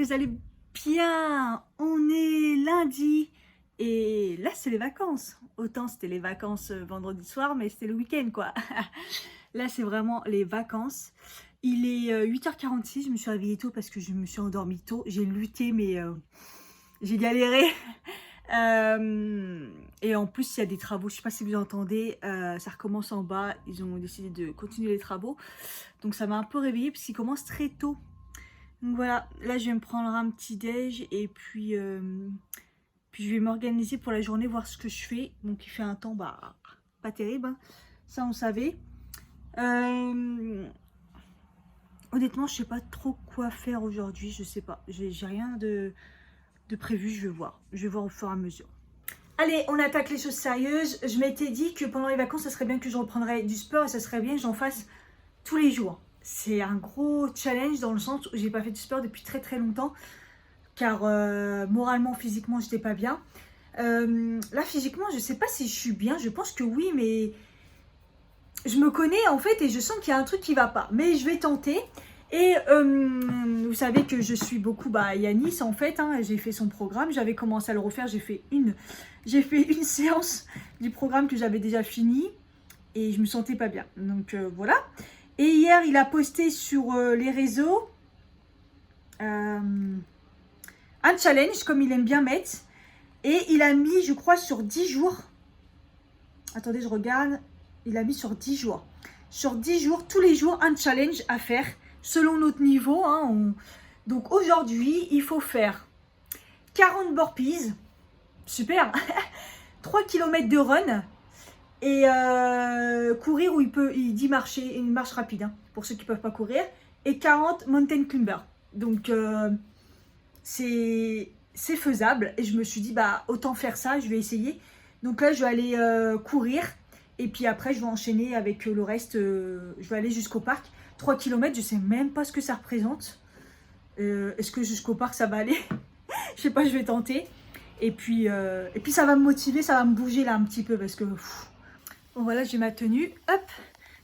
que vous allez bien. On est lundi et là c'est les vacances. Autant c'était les vacances vendredi soir, mais c'était le week-end quoi. Là c'est vraiment les vacances. Il est 8h46, je me suis réveillée tôt parce que je me suis endormie tôt. J'ai lutté mais j'ai galéré. Et en plus il y a des travaux, je sais pas si vous entendez, ça recommence en bas. Ils ont décidé de continuer les travaux. Donc ça m'a un peu réveillée parce qu'ils commencent très tôt. Donc voilà, là je vais me prendre un petit déj et puis je vais m'organiser pour la journée, voir ce que je fais. Donc il fait un temps pas terrible, hein. Ça on savait. Honnêtement je sais pas trop quoi faire aujourd'hui, je sais pas. J'ai rien de prévu, je vais voir au fur et à mesure. Allez, on attaque les choses sérieuses. Je m'étais dit que pendant les vacances, ça serait bien que je reprendrais du sport et ça serait bien que j'en fasse tous les jours. C'est un gros challenge dans le sens où j'ai pas fait de sport depuis très très longtemps car moralement, physiquement, j'étais pas bien. Là, physiquement, je sais pas si je suis bien. Je pense que oui, mais je me connais en fait et je sens qu'il y a un truc qui va pas. Mais je vais tenter. Et vous savez que je suis beaucoup Yanis en fait, hein, j'ai fait son programme, j'avais commencé à le refaire, j'ai fait une séance du programme que j'avais déjà fini et je me sentais pas bien. Donc voilà. Et hier il a posté sur les réseaux un challenge comme il aime bien mettre et il a mis je crois sur 10 jours. Attendez je regarde, il a mis sur 10 jours. Sur 10 jours, tous les jours un challenge à faire. Selon notre niveau, hein, donc aujourd'hui, il faut faire 40 burpees, super, 3 km de run et courir où il dit marcher, une marche rapide, hein, pour ceux qui ne peuvent pas courir, et 40 mountain climbers. Donc c'est faisable et je me suis dit autant faire ça, je vais essayer. Donc là, je vais aller courir et puis après, je vais enchaîner avec le reste, je vais aller jusqu'au parc. 3 km, je sais même pas ce que ça représente. Est-ce que jusqu'au parc ça va aller? Je sais pas, je vais tenter. Et puis ça va me motiver, ça va me bouger là un petit peu parce que... Bon, voilà, j'ai ma tenue. Hop.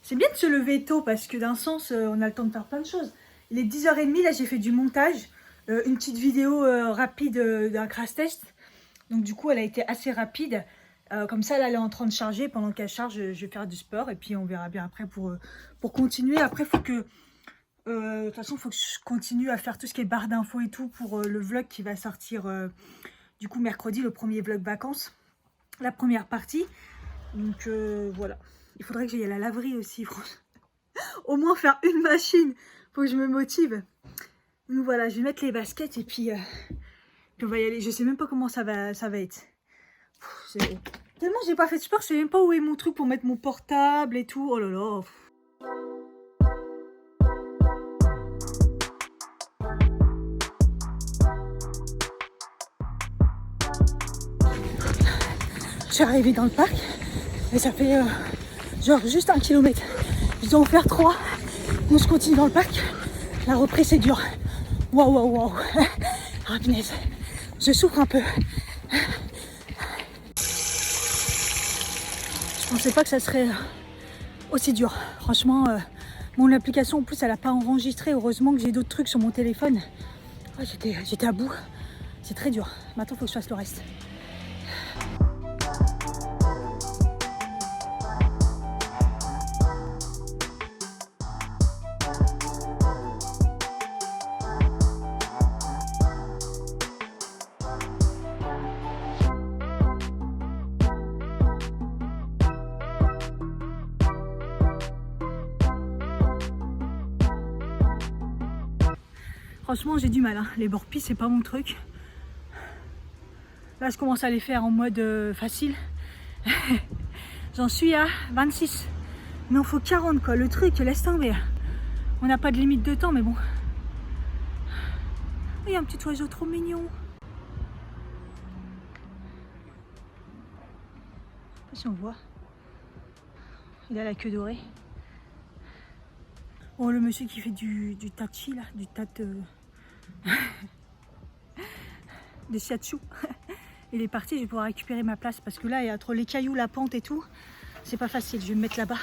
C'est bien de se lever tôt parce que d'un sens, on a le temps de faire plein de choses. Il est 10h30, là j'ai fait du montage. Une petite vidéo rapide d'un crash test. Donc du coup, elle a été assez rapide. Comme ça, là, elle est en train de charger. Pendant qu'elle charge, je vais faire du sport. Et puis, on verra bien après pour continuer. Après, il faut que... de toute façon, il faut que je continue à faire tout ce qui est barre d'infos et tout pour le vlog qui va sortir du coup mercredi, le premier vlog vacances. La première partie. Donc, voilà. Il faudrait que j'aille à la laverie aussi, franchement. Au moins faire une machine. Faut que je me motive. Donc, voilà, je vais mettre les baskets et puis on va y aller. Je sais même pas comment ça va être. Tellement j'ai pas fait de sport, je sais même pas où est mon truc pour mettre mon portable et tout. Oh là là. Je suis arrivée dans le parc et ça fait genre juste 1 kilomètre. Je dois en faire 3. Donc je continue dans le parc. La reprise c'est dur. Waouh waouh waouh. Ah punaise. Je souffre un peu. Je pensais pas que ça serait aussi dur. Franchement, mon application en plus elle a pas enregistré. Heureusement que j'ai d'autres trucs sur mon téléphone. Oh, j'étais à bout. C'est très dur. Maintenant il faut que je fasse le reste. Franchement, j'ai du mal, hein. Les burpees, c'est pas mon truc. Là, je commence à les faire en mode facile. J'en suis à 26. Mais il en faut 40, quoi. Le truc, laisse tomber. On n'a pas de limite de temps, mais bon. Il y a un petit oiseau trop mignon. Je sais pas si on voit. Il a la queue dorée. Oh, le monsieur qui fait du tachi, là. Du de shiatsu. Il est parti, je vais pouvoir récupérer ma place parce que là, il y a trop les cailloux, la pente et tout. C'est pas facile, je vais me mettre là-bas.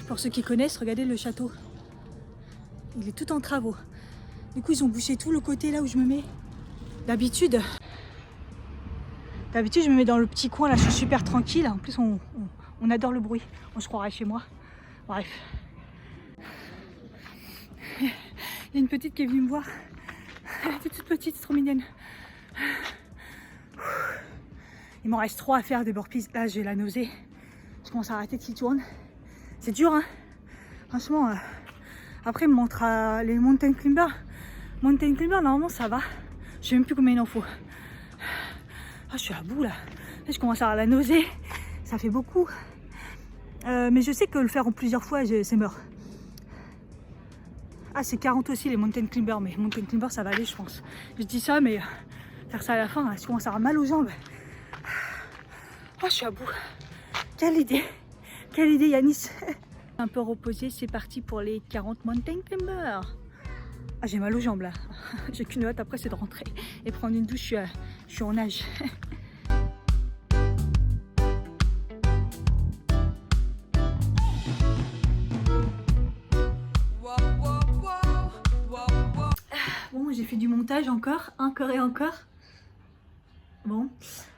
Pour ceux qui connaissent, regardez le château. Il est tout en travaux. Du coup, ils ont bouché tout le côté là où je me mets. D'habitude, je me mets dans le petit coin là, je suis super tranquille. En plus, on adore le bruit. On se croirait chez moi. Bref. Il y a une petite qui est venue me voir. Elle était toute petite, c'est trop mignonne. Il m'en reste 3 à faire des burpees. Là, j'ai la nausée. Je commence à arrêter de s'y tourner. C'est dur, hein. Franchement, après, il me montre les mountain climbers. Mountain climber, normalement, ça va. Je sais même plus combien il en faut. Ah, je suis à bout, là. Là, je commence à avoir la nausée. Ça fait beaucoup. Mais je sais que le faire en plusieurs fois, c'est mort. Ah, c'est 40 aussi, les mountain climbers. Mais mountain climber, ça va aller, je pense. Je dis ça, mais faire ça à la fin, là, je commence à avoir mal aux jambes. Oh, je suis à bout. Quelle idée Yanis. Un peu reposé, c'est parti pour les 40 mountain climbers. Ah, j'ai mal aux jambes là. J'ai qu'une hâte après, c'est de rentrer et prendre une douche. Je suis en nage. Bon, j'ai fait du montage encore et encore. Bon,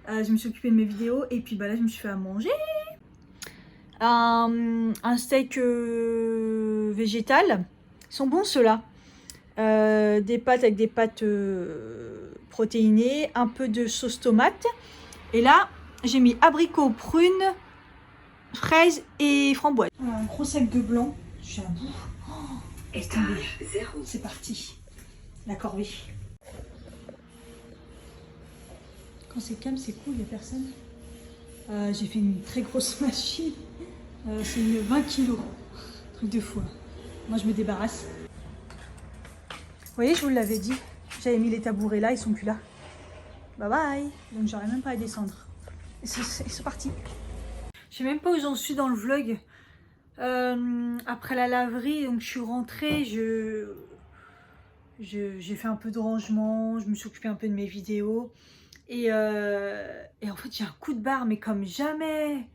je me suis occupée de mes vidéos et puis bah là, je me suis fait à manger. Un steak végétal. Ils sont bons ceux-là. Des pâtes avec des pâtes protéinées, un peu de sauce tomate. Et là, j'ai mis abricots, prunes, fraises et framboises. Un gros sac de blanc. Je suis à bout. Oh, c'est parti. La corvée. Quand c'est calme, c'est cool, il n'y a personne. J'ai fait une très grosse machine. C'est une 20 kg. Truc de fou. Moi, je me débarrasse. Vous voyez, je vous l'avais dit. J'avais mis les tabourets là, ils sont plus là. Bye bye. Donc, j'aurais même pas à descendre. Et c'est parti. Je sais même pas où j'en suis dans le vlog. Après la laverie, donc je suis rentrée. J'ai fait un peu de rangement. Je me suis occupée un peu de mes vidéos. Et en fait, j'ai un coup de barre, mais comme jamais.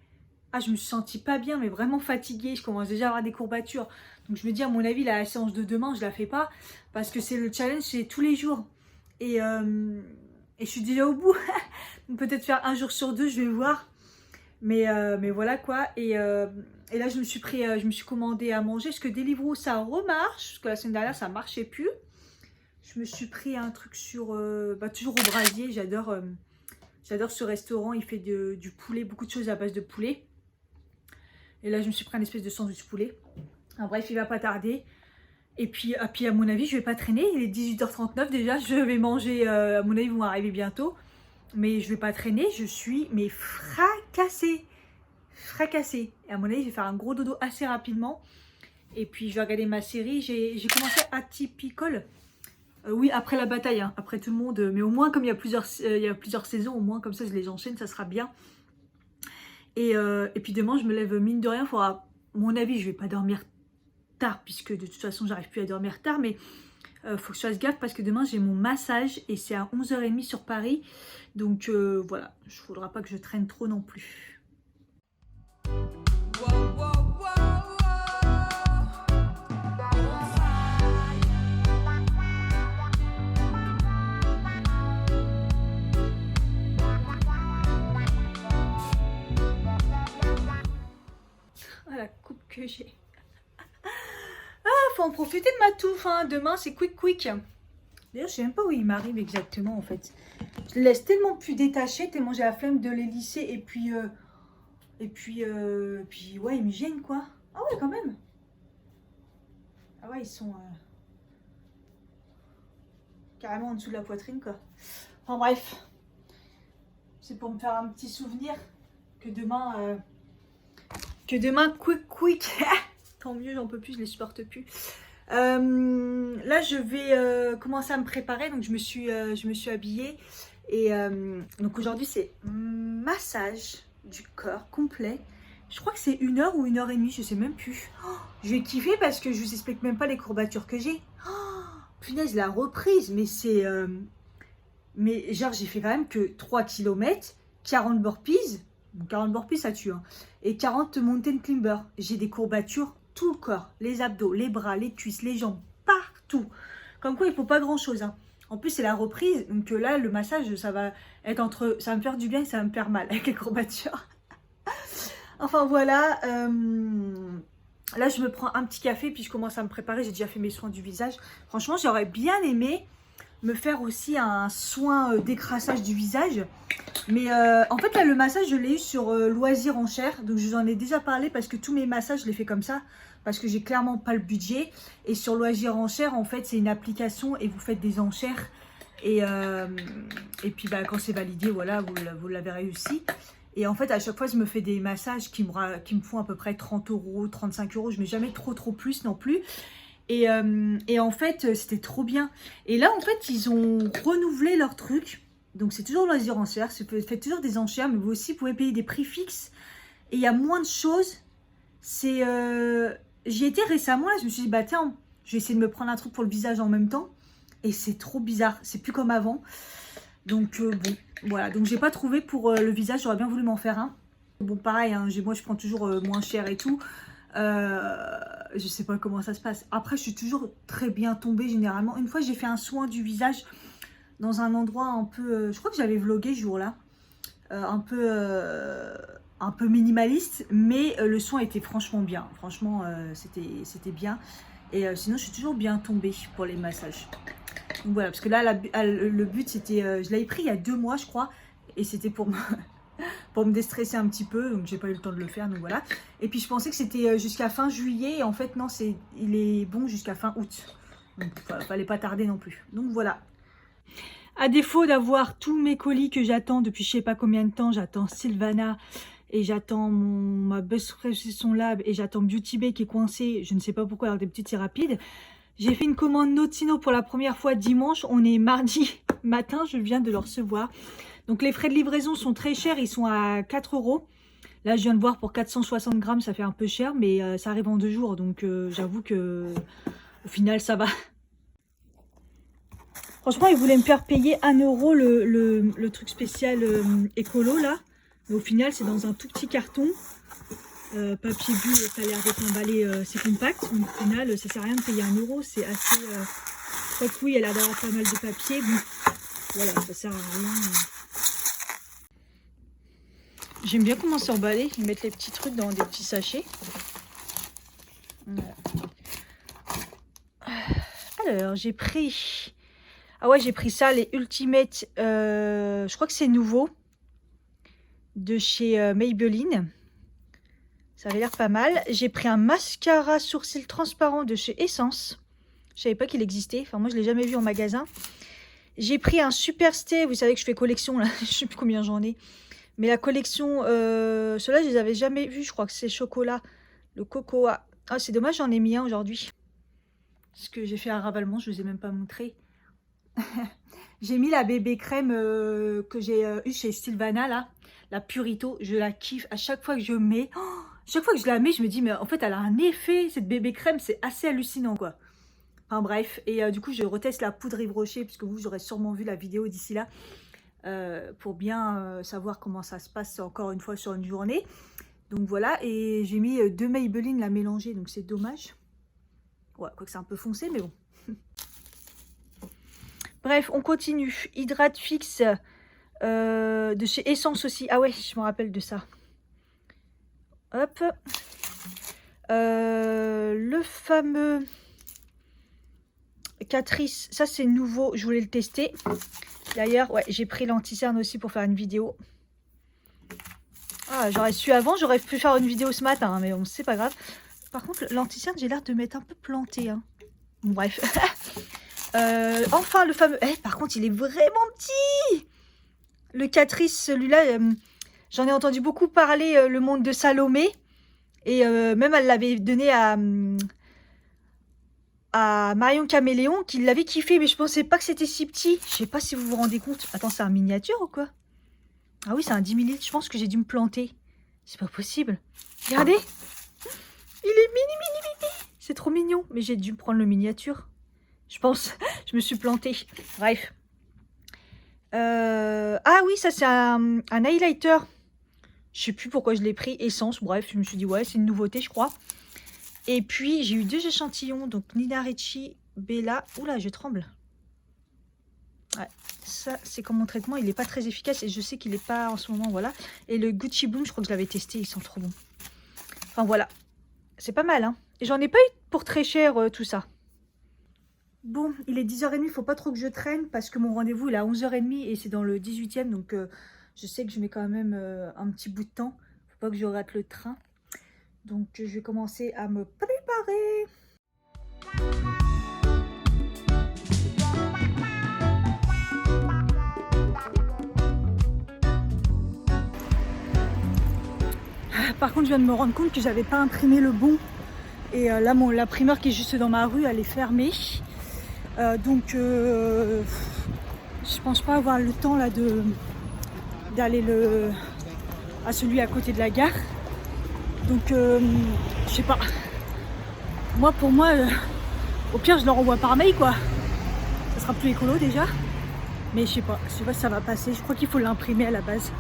Ah, je me suis sentie pas bien, mais vraiment fatiguée. Je commence déjà à avoir des courbatures. Donc je me dis, à mon avis, la séance de demain, je la fais pas. Parce que c'est le challenge, c'est tous les jours. Et je suis déjà au bout. Peut-être faire un jour sur 2, je vais voir. Mais voilà quoi. Et là, je me suis commandé à manger. Parce que Deliveroo, ça remarche. Parce que la semaine dernière, ça marchait plus. Je me suis pris un truc sur... toujours au brasier. J'adore ce restaurant. Il fait du poulet, beaucoup de choses à base de poulet. Et là, je me suis pris un espèce de sandwich poulet. En bref, il va pas tarder. Et puis à mon avis, je vais pas traîner. Il est 18h39 déjà. Je vais manger. À mon avis, ils vont arriver bientôt. Mais je vais pas traîner. Je suis fracassée. Et à mon avis, je vais faire un gros dodo assez rapidement. Et puis, je vais regarder ma série. J'ai commencé Atypical. Oui, après la bataille. Hein, après tout le monde. Mais au moins, comme il y a plusieurs saisons, au moins, comme ça, je les enchaîne. Ça sera bien. Et puis demain, je me lève mine de rien. À mon avis, je vais pas dormir tard, puisque de toute façon, j'arrive plus à dormir tard. Mais faut que je fasse gaffe parce que demain, j'ai mon massage et c'est à 11h30 sur Paris. Donc voilà, il ne faudra pas que je traîne trop non plus. Ah, la coupe que j'ai. Ah, faut en profiter de ma touffe. Hein. Demain, c'est quick. D'ailleurs, je sais même pas où il m'arrive exactement en fait. Je le laisse tellement plus détaché, tellement j'ai la flemme de les lisser. Et puis ouais, ils me gênent quoi. Ah ouais, quand même. Ah ouais, ils sont carrément en dessous de la poitrine quoi. Enfin bref. C'est pour me faire un petit souvenir que demain, quick. Tant mieux, j'en peux plus, je les supporte plus. Là, je vais commencer à me préparer. Donc, je me suis habillée. Et donc, aujourd'hui, c'est massage du corps complet. Je crois que c'est 1 heure ou 1h30, je sais même plus. Oh, je vais kiffer parce que je vous explique même pas les courbatures que j'ai. Oh, punaise, la reprise. Mais c'est... mais genre, j'ai fait quand même que 3 km, 40 burpees. 40 burpees, ça tue. Hein, et 40 mountain climbers. J'ai des courbatures tout le corps, les abdos, les bras, les cuisses, les jambes, partout. Comme quoi, il faut pas grand-chose. Hein. En plus, c'est la reprise. Donc là, le massage, ça va être entre... Ça va me faire du bien et ça va me faire mal avec les courbatures. Enfin, voilà. Là, je me prends un petit café puis je commence à me préparer. J'ai déjà fait mes soins du visage. Franchement, j'aurais bien aimé me faire aussi un soin d'écrassage du visage. Mais en fait, là, le massage, je l'ai eu sur Loisirs en chair. Donc, je vous en ai déjà parlé parce que tous mes massages, je les fais comme ça. Parce que j'ai clairement pas le budget. Et sur Loisirs en chair, en fait, c'est une application et vous faites des enchères. Et puis, bah, quand c'est validé, voilà, vous l'avez réussi. Et en fait, à chaque fois, je me fais des massages qui me font à peu près 30 €, 35 €. Je ne mets jamais trop plus non plus. Et en fait, c'était trop bien. Et là, en fait, ils ont renouvelé leur truc. Donc, c'est toujours Loisirs en chair. Faites toujours des enchères, mais vous aussi, vous pouvez payer des prix fixes. Et il y a moins de choses. J'y étais récemment, là, je me suis dit, bah tiens, je vais essayer de me prendre un truc pour le visage en même temps. Et c'est trop bizarre. C'est plus comme avant. Donc, bon, voilà. Donc, j'ai pas trouvé pour le visage. J'aurais bien voulu m'en faire un. Bon, pareil, hein, moi, je prends toujours moins cher et tout. Je sais pas comment ça se passe. Après, je suis toujours très bien tombée généralement. Une fois, j'ai fait un soin du visage dans un endroit un peu... je crois que j'avais vlogué ce jour-là. Un peu minimaliste. Mais le soin était franchement bien. Franchement, c'était bien. Et sinon, je suis toujours bien tombée pour les massages. Donc voilà, parce que là, le but, c'était... je l'avais pris il y a 2 mois, je crois. Et c'était pour me déstresser un petit peu. Donc, j'ai pas eu le temps de le faire. Donc voilà. Et puis, je pensais que c'était jusqu'à fin juillet. Et en fait, non, il est bon jusqu'à fin août. Donc, fallait pas tarder non plus. Donc voilà. À défaut d'avoir tous mes colis que j'attends depuis je sais pas combien de temps, j'attends Sylvana et j'attends ma Buzz Prescription Lab et j'attends Beauty Bay qui est coincé. Je ne sais pas pourquoi, alors des petites c'est rapide. J'ai fait une commande Notino pour la première fois dimanche. On est mardi matin, je viens de le recevoir. Donc les frais de livraison sont très chers, ils sont à 4 €. Là je viens de voir pour 460 grammes, ça fait un peu cher, mais ça arrive en 2 jours. Donc j'avoue que au final ça va. Franchement, ils voulaient me faire payer 1 € le truc spécial écolo là. Mais au final, c'est dans un tout petit carton. Papier bulle, ça a l'air d'être emballé, c'est compact. Donc au final, ça sert à rien de payer 1 €. C'est assez... je crois que oui, elle a d'avoir pas mal de papier. Bon, voilà, ça sert à rien. J'aime bien comment c'est emballé. Ils mettent les petits trucs dans des petits sachets. Voilà. Alors, j'ai pris... Ah ouais, j'ai pris ça, les Ultimate, je crois que c'est nouveau, de chez Maybelline. Ça avait l'air pas mal. J'ai pris un mascara sourcil transparent de chez Essence. Je savais pas qu'il existait, enfin moi je l'ai jamais vu en magasin. J'ai pris un Super Stay, vous savez que je fais collection là, je sais plus combien j'en ai. Mais la collection, ceux-là je les avais jamais vus, je crois que c'est chocolat, le cocoa. Ah c'est dommage, j'en ai mis un aujourd'hui. Parce que j'ai fait un ravalement, je ne vous ai même pas montré. J'ai mis la bébé crème que j'ai eue chez Sylvana là, la Purito, je la kiffe à chaque fois que je mets. Chaque fois que je la mets, je me dis mais en fait elle a un effet cette bébé crème, c'est assez hallucinant quoi. Enfin bref, et du coup je reteste la poudre Yves Rocher puisque vous aurez sûrement vu la vidéo d'ici là pour bien savoir comment ça se passe encore une fois sur une journée. Donc voilà, et j'ai mis 2 Maybelline la mélangée, donc c'est dommage. Ouais, quoique c'est un peu foncé mais bon. Bref, on continue. Hydrate fixe de chez Essence aussi. Ah ouais, je me rappelle de ça. Hop. Le fameux Catrice. Ça, c'est nouveau. Je voulais le tester. D'ailleurs, ouais, j'ai pris l'anti-cerne aussi pour faire une vidéo. Ah, j'aurais su avant. J'aurais pu faire une vidéo ce matin. Hein, mais bon, c'est pas grave. Par contre, l'anti-cerne, j'ai l'air de m'être un peu planté. Hein. Bon, bref. Enfin, le fameux... par contre, il est vraiment petit. Le Catrice, celui-là, j'en ai entendu beaucoup parler, le monde de Salomé. Et même, elle l'avait donné à Marion Caméléon, qui l'avait kiffé. Mais je pensais pas que c'était si petit. Je sais pas si vous vous rendez compte. Attends, c'est un miniature ou quoi? Ah oui, c'est un 10 ml. Je pense que j'ai dû me planter. C'est pas possible. Regardez. Il est mini. C'est trop mignon. Mais j'ai dû me prendre le miniature. Je pense, je me suis plantée. Bref. Ah oui, ça c'est un highlighter. Je sais plus pourquoi je l'ai pris. Essence, bref, je me suis dit, ouais, c'est une nouveauté, je crois. Et puis, j'ai eu 2 échantillons. Donc, Nina Ricci Bella. Oula, je tremble. Ouais, ça c'est comme mon traitement, il n'est pas très efficace et je sais qu'il n'est pas en ce moment, voilà. Et le Gucci Bloom, je crois que je l'avais testé, ils sont trop bons. Enfin voilà, c'est pas mal, hein. Et j'en ai pas eu pour très cher tout ça. Bon, il est 10h30, il faut pas trop que je traîne parce que mon rendez-vous il est à 11h30 et c'est dans le 18e, donc je sais que je mets quand même un petit bout de temps. Faut pas que je rate le train. Donc je vais commencer à me préparer. Par contre, je viens de me rendre compte que j'avais pas imprimé le bon. Et là, l'imprimeur qui est juste dans ma rue, elle est fermée. Donc, je pense pas avoir le temps là d'aller à celui à côté de la gare. Donc, je sais pas. Moi, pour moi, au pire, je leur envoie par mail, quoi. Ça sera plus écolo déjà. Mais je sais pas si ça va passer. Je crois qu'il faut l'imprimer à la base.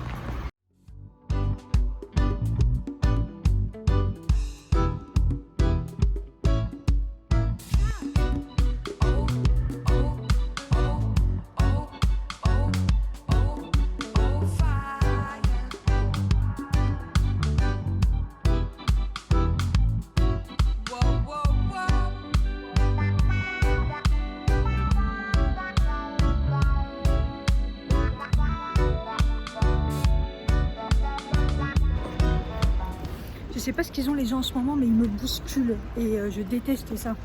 Je sais pas ce qu'ils ont les gens en ce moment, mais ils me bousculent et je déteste ça.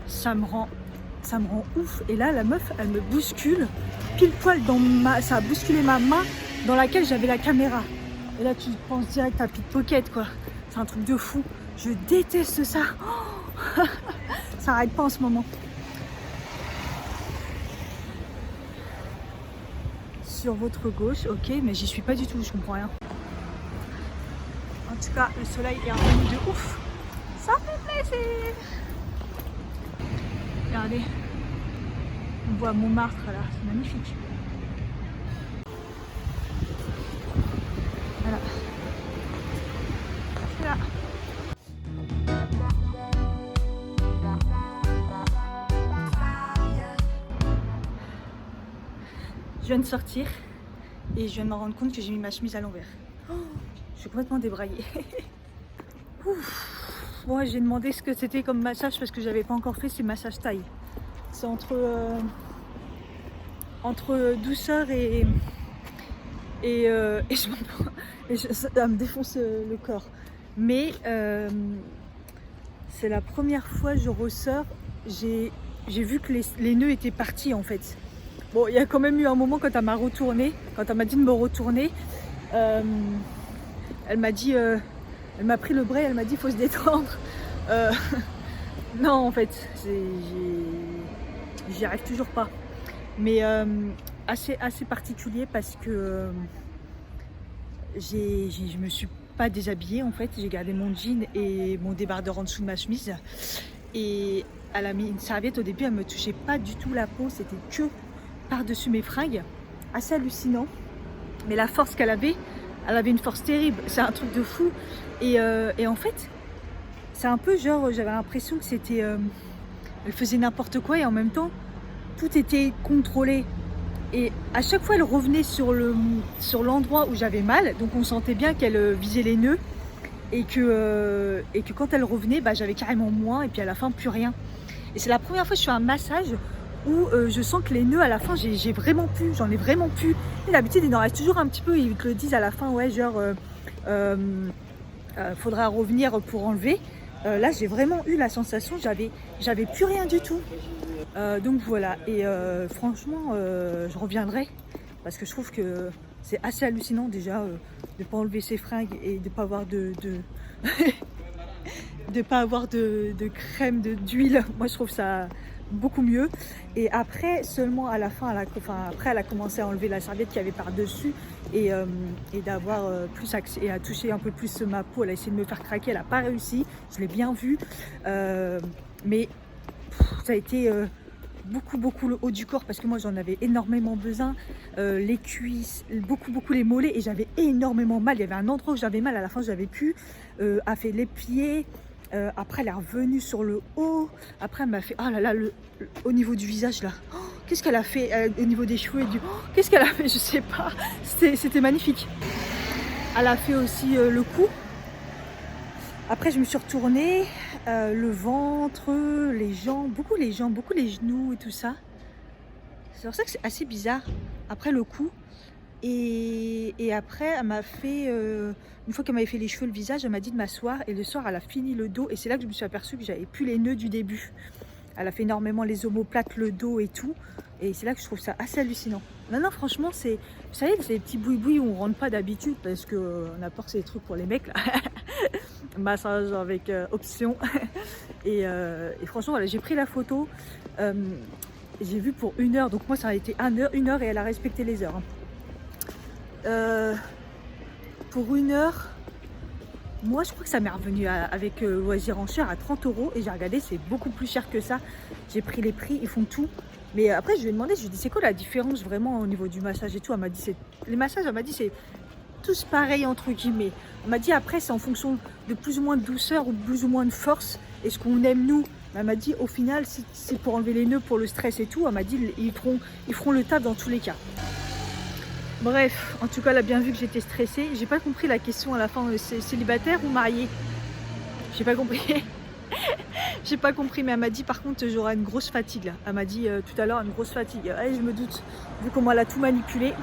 Ça me rend ouf. Et là, la meuf, elle me bouscule pile poil ça a bousculé ma main dans laquelle j'avais la caméra. Et là, tu penses direct à pickpocket, quoi. C'est un truc de fou. Je déteste ça. Oh ça arrête pas en ce moment. Sur votre gauche, ok, mais j'y suis pas du tout, je comprends rien. En tout cas, le soleil est revenu de ouf. Ça fait plaisir. Regardez. On voit Montmartre là, c'est magnifique. Voilà. C'est là. Je viens de sortir et je viens de me rendre compte que j'ai mis ma chemise à l'envers. Oh, je suis complètement débraillée. Moi, j'ai demandé ce que c'était comme massage parce que j'avais pas encore fait ces massages taille. C'est entre douceur et ça me défonce le corps. Mais c'est la première fois que je ressors, j'ai vu que les nœuds étaient partis en fait. Bon, il y a quand même eu un moment quand elle m'a dit de me retourner, elle m'a dit, elle m'a pris le bras, elle m'a dit faut se détendre. Non en fait, j'y arrive toujours pas. Mais assez particulier parce que je me suis pas déshabillée en fait. J'ai gardé mon jean et mon débardeur en dessous de ma chemise. Et elle a mis une serviette au début, elle me touchait pas du tout la peau, c'était que par-dessus mes fringues. Assez hallucinant. Mais la force qu'elle avait, elle avait une force terrible. C'est un truc de fou. Et en fait, c'est un peu genre, j'avais l'impression que c'était... elle faisait n'importe quoi et en même temps, tout était contrôlé. Et à chaque fois, elle revenait sur l'endroit où j'avais mal. Donc on sentait bien qu'elle visait les nœuds. Et que quand elle revenait, bah, j'avais carrément moins. Et puis à la fin, plus rien. Et c'est la première fois que je fais un massage où je sens que les nœuds, à la fin, j'en ai vraiment plus. Et d'habitude, il en reste toujours un petit peu. Ils te le disent à la fin, ouais, genre, faudra revenir pour enlever. Là, j'ai vraiment eu la sensation, j'avais plus rien du tout. Donc voilà, et franchement, je reviendrai parce que je trouve que c'est assez hallucinant déjà de ne pas enlever ses fringues et de ne pas avoir de pas avoir de crème, d'huile. Moi, je trouve ça beaucoup mieux. Et après, seulement à la fin, après, elle a commencé à enlever la serviette qu'il y avait par-dessus et d'avoir plus accès et à toucher un peu plus ma peau. Elle a essayé de me faire craquer, elle n'a pas réussi. Je l'ai bien vu. Mais ça a été beaucoup le haut du corps parce que moi j'en avais énormément besoin. Les cuisses, beaucoup les mollets et j'avais énormément mal. Il y avait un endroit où j'avais mal, à la fin j'avais plus. A fait les pieds. Après, elle est revenue sur le haut. Après, elle m'a fait, oh là là, au niveau du visage là. Oh, qu'est-ce qu'elle a fait au niveau des cheveux et du... Oh, qu'est-ce qu'elle a fait? Je sais pas. C'était magnifique. Elle a fait aussi le cou. Après, je me suis retournée, le ventre, les jambes, beaucoup les genoux et tout ça. C'est pour ça que c'est assez bizarre. Après, le cou. Et après, elle m'a fait, une fois qu'elle m'avait fait les cheveux, le visage, elle m'a dit de m'asseoir. Et le soir, elle a fini le dos. Et c'est là que je me suis aperçue que j'avais plus les nœuds du début. Elle a fait énormément les omoplates, le dos et tout. Et c'est là que je trouve ça assez hallucinant. Maintenant, franchement, c'est, vous savez, c'est des petits boui-boui où on rentre pas d'habitude parce qu'on a peur que c'est des trucs pour les mecs là. Massage avec option. Et franchement, voilà, j'ai pris la photo. J'ai vu pour 1 heure. Donc moi, ça a été 1 heure et elle a respecté les heures. Pour 1 heure, moi je crois que ça m'est revenu avec loisir en cher à 30 € et j'ai regardé, c'est beaucoup plus cher que ça. J'ai pris les prix, ils font tout. Mais après je lui ai demandé, je lui ai dit c'est quoi la différence vraiment au niveau du massage et tout. Elle m'a dit les massages, elle m'a dit c'est tous pareil entre guillemets. Elle m'a dit après c'est en fonction de plus ou moins de douceur ou plus ou moins de force et ce qu'on aime nous. Elle m'a dit au final c'est pour enlever les nœuds, pour le stress et tout. Elle m'a dit ils feront le taf dans tous les cas. Bref, en tout cas, elle a bien vu que j'étais stressée. J'ai pas compris la question à la fin, c'est célibataire ou marié? J'ai pas compris. J'ai pas compris, mais elle m'a dit par contre j'aurai une grosse fatigue là. Elle m'a dit tout à l'heure une grosse fatigue. Allez, je me doute, vu comment elle a tout manipulé.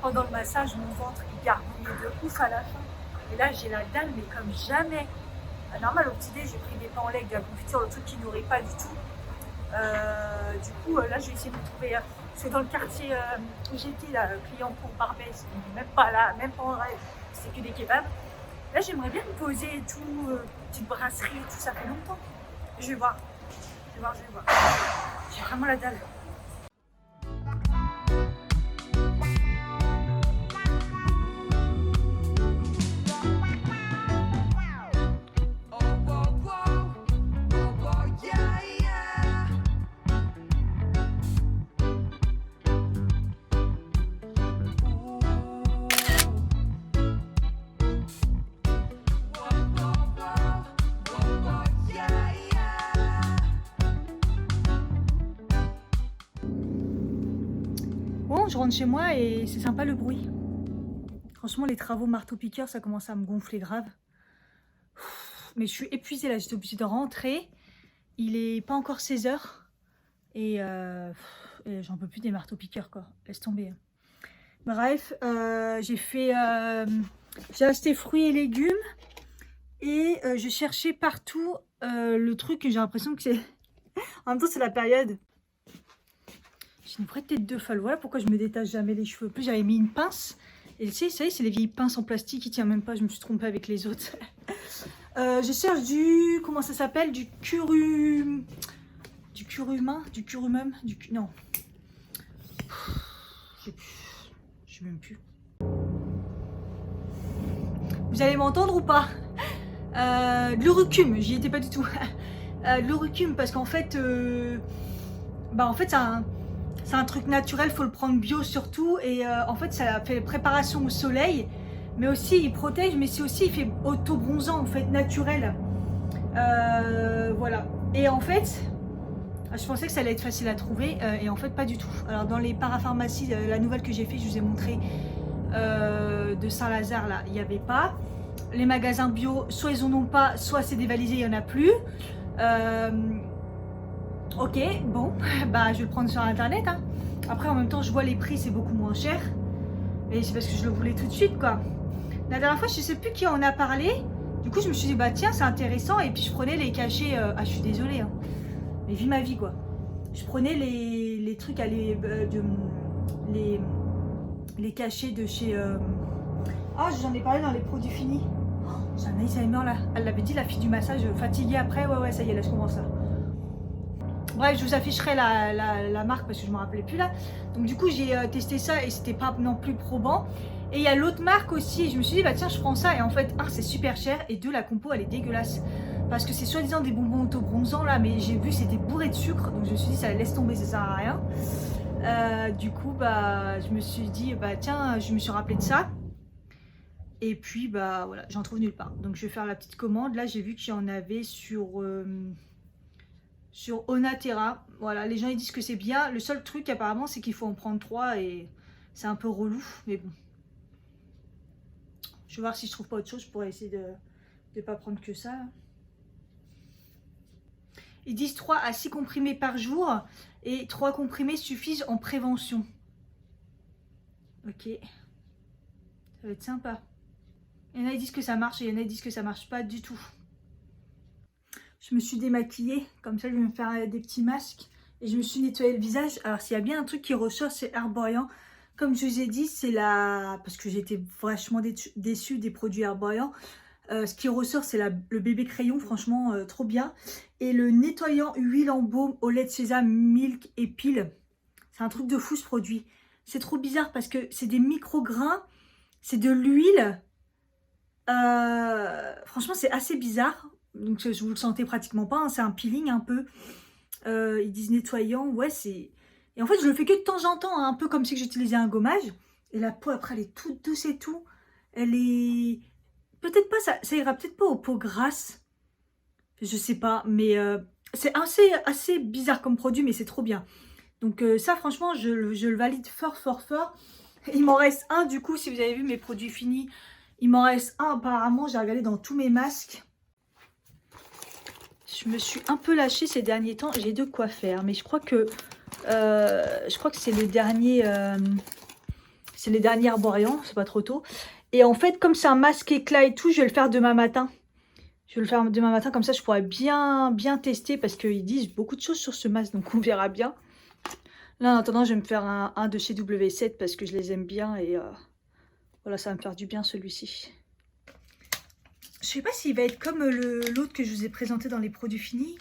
Pendant le massage, mon ventre il gargouillait de ouf à la fin. Et là, j'ai la dalle, mais comme jamais. Normal, au petit-déj, j'ai pris des pains en lait, de la confiture, le truc qui nourrit pas du tout. Du coup, là, je vais essayer de me trouver. Parce que dans le quartier où j'étais, là, Clignancourt, Barbès, même pas là, même pas en rêve, c'était que des kebabs. Là, j'aimerais bien me poser et tout, petite brasserie et tout, ça fait longtemps. Je vais voir. Je vais voir. J'ai vraiment la dalle. Bon, je rentre chez moi et c'est sympa le bruit. Franchement, les travaux marteau-piqueur, ça commence à me gonfler grave. Mais je suis épuisée là, j'étais obligée de rentrer. Il est pas encore 16 h. Et j'en peux plus des marteaux-piqueurs quoi. Laisse tomber. Bref, j'ai acheté fruits et légumes. Et je cherchais partout le truc que j'ai l'impression que c'est... En même temps, c'est la période. J'ai une vraie tête de folle. Voilà pourquoi je me détache jamais les cheveux. En plus, j'avais mis une pince. Et tu sais, ça y est, c'est les vieilles pinces en plastique qui tiennent même pas. Je me suis trompée avec les autres. Je cherche du... Comment ça s'appelle? Du curumum. Non. Je sais même plus. Vous allez m'entendre ou pas? De l'urucum. J'y étais pas du tout. De l'urucum parce qu'en fait... c'est un truc naturel, faut le prendre bio surtout. Et en fait, ça fait préparation au soleil. Mais aussi, il protège, mais c'est aussi, il fait auto-bronzant, en fait, naturel. Voilà. Et en fait, je pensais que ça allait être facile à trouver. Et en fait, pas du tout. Alors, dans les parapharmacies, la nouvelle que j'ai fait, je vous ai montré de Saint-Lazare, là, il n'y avait pas. Les magasins bio, soit ils en ont pas, soit c'est dévalisé, il n'y en a plus. Ok, bon, bah je vais le prendre sur internet. Hein. Après, en même temps, je vois les prix, c'est beaucoup moins cher. Et c'est parce que je le voulais tout de suite, quoi. La dernière fois, je sais plus qui en a parlé. Du coup, je me suis dit, bah tiens, c'est intéressant. Et puis, je prenais les cachets. Ah, je suis désolée. Hein. Mais vis ma vie, quoi. Je prenais les trucs, les cachets de chez... Ah, j'en ai parlé dans les produits finis. Oh, j'ai un Alzheimer, là. Elle l'avait dit, la fille du massage, fatiguée après. Ouais, ça y est, là, je commence ça. Ouais, je vous afficherai la marque parce que je ne me rappelais plus là. Donc du coup, j'ai testé ça et c'était pas non plus probant. Et il y a l'autre marque aussi. Je me suis dit, bah tiens, je prends ça. Et en fait, un, c'est super cher. Et deux, la compo, elle est dégueulasse. Parce que c'est soi-disant des bonbons auto-bronzants là. Mais j'ai vu, c'était bourré de sucre. Donc je me suis dit, ça laisse tomber, ça sert à rien. Du coup, bah, je me suis dit, bah tiens, je me suis rappelé de ça. Et puis, bah voilà, j'en trouve nulle part. Donc je vais faire la petite commande. Là, j'ai vu qu'il y en avait sur Onaterra. Voilà, les gens ils disent que c'est bien. Le seul truc apparemment c'est qu'il faut en prendre 3 et c'est un peu relou, mais bon. Je vais voir si je trouve pas autre chose pour essayer de ne pas prendre que ça. Ils disent 3 à 6 comprimés par jour et 3 comprimés suffisent en prévention. Ok. Ça va être sympa. Il y en a qui disent que ça marche et il y en a qui disent que ça marche pas du tout. Je me suis démaquillée, comme ça je vais me faire des petits masques. Et je me suis nettoyé le visage. Alors s'il y a bien un truc qui ressort, c'est Herborian. Comme je vous ai dit, c'est la... Parce que j'étais vachement déçue des produits Herborian. Ce qui ressort, c'est le bébé crayon, franchement, trop bien. Et le nettoyant huile en baume au lait de sésame, milk et pile. C'est un truc de fou ce produit. C'est trop bizarre parce que c'est des micro-grains, c'est de l'huile. Franchement, c'est assez bizarre. Donc je vous le sentez pratiquement pas, hein. C'est un peeling un peu. Ils disent nettoyant, ouais c'est... Et en fait je le fais que de temps en temps, hein, un peu comme si j'utilisais un gommage. Et la peau après elle est toute douce et tout. Elle est... Peut-être pas, ça ira peut-être pas aux peaux grasses. Je sais pas, mais c'est assez bizarre comme produit, mais c'est trop bien. Donc ça franchement je le valide fort fort fort. Il m'en reste un du coup, si vous avez vu mes produits finis. Il m'en reste un apparemment, j'ai regardé dans tous mes masques. Je me suis un peu lâchée ces derniers temps, j'ai de quoi faire, mais je crois que c'est le dernier, c'est les derniers Herborian, c'est pas trop tôt. Et en fait, comme c'est un masque éclat et tout, je vais le faire demain matin. Je vais le faire demain matin, comme ça je pourrais bien tester, parce qu'ils disent beaucoup de choses sur ce masque, donc on verra bien. Là en attendant, je vais me faire un de chez W7 parce que je les aime bien et voilà, ça va me faire du bien celui-ci. Je sais pas s'il va être comme l'autre que je vous ai présenté dans les produits finis.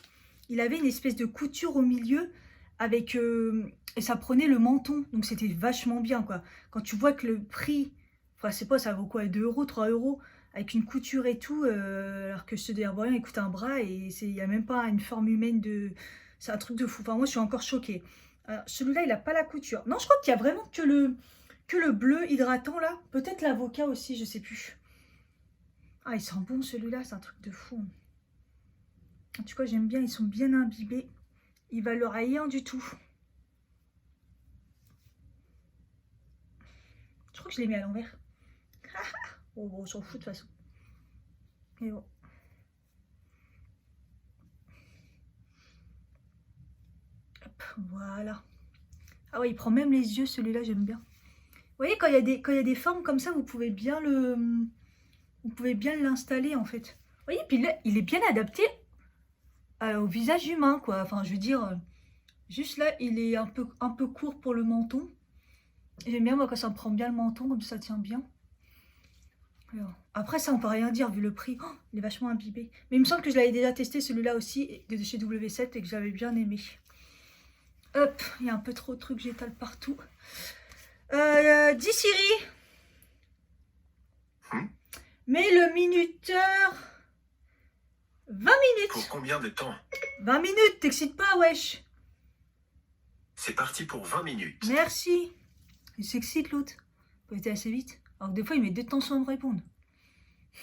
Il avait une espèce de couture au milieu avec et ça prenait le menton. Donc c'était vachement bien quoi. Quand tu vois que le prix, enfin c'est pas, ça vaut quoi, 2 €, 3 € avec une couture et tout, alors que ceux d'Herborian ils coûtent un bras et il n'y a même pas une forme humaine de... C'est un truc de fou. Enfin moi je suis encore choquée. Celui-là il n'a pas la couture. Non, je crois qu'il y a vraiment que le bleu hydratant là. Peut-être l'avocat aussi, je sais plus. Ah, il sent bon celui-là, c'est un truc de fou. En tout cas, j'aime bien, ils sont bien imbibés. Il va leur rien du tout. Je crois que je l'ai mis à l'envers. Oh, bon, on s'en fout de toute façon. Mais bon. Hop, voilà. Ah ouais, il prend même les yeux, celui-là, j'aime bien. Vous voyez, quand il y a des formes comme ça, vous pouvez bien l'installer en fait. Vous voyez, puis là, il est bien adapté au visage humain, quoi. Enfin, je veux dire, juste là, il est un peu court pour le menton. J'aime bien, moi, quand ça me prend bien le menton, comme ça tient bien. Alors, après, ça, on peut rien dire, vu le prix. Oh, il est vachement imbibé. Mais il me semble que je l'avais déjà testé, celui-là aussi, de chez W7, et que j'avais bien aimé. Hop, il y a un peu trop de trucs, j'étale partout. Dis Siri. Mais le minuteur... 20 minutes. Pour combien de temps? 20 minutes, t'excites pas, wesh. C'est parti pour 20 minutes. Merci. Il s'excite l'autre. Faut être assez vite. Alors que des fois, il met 2 temps sans me répondre.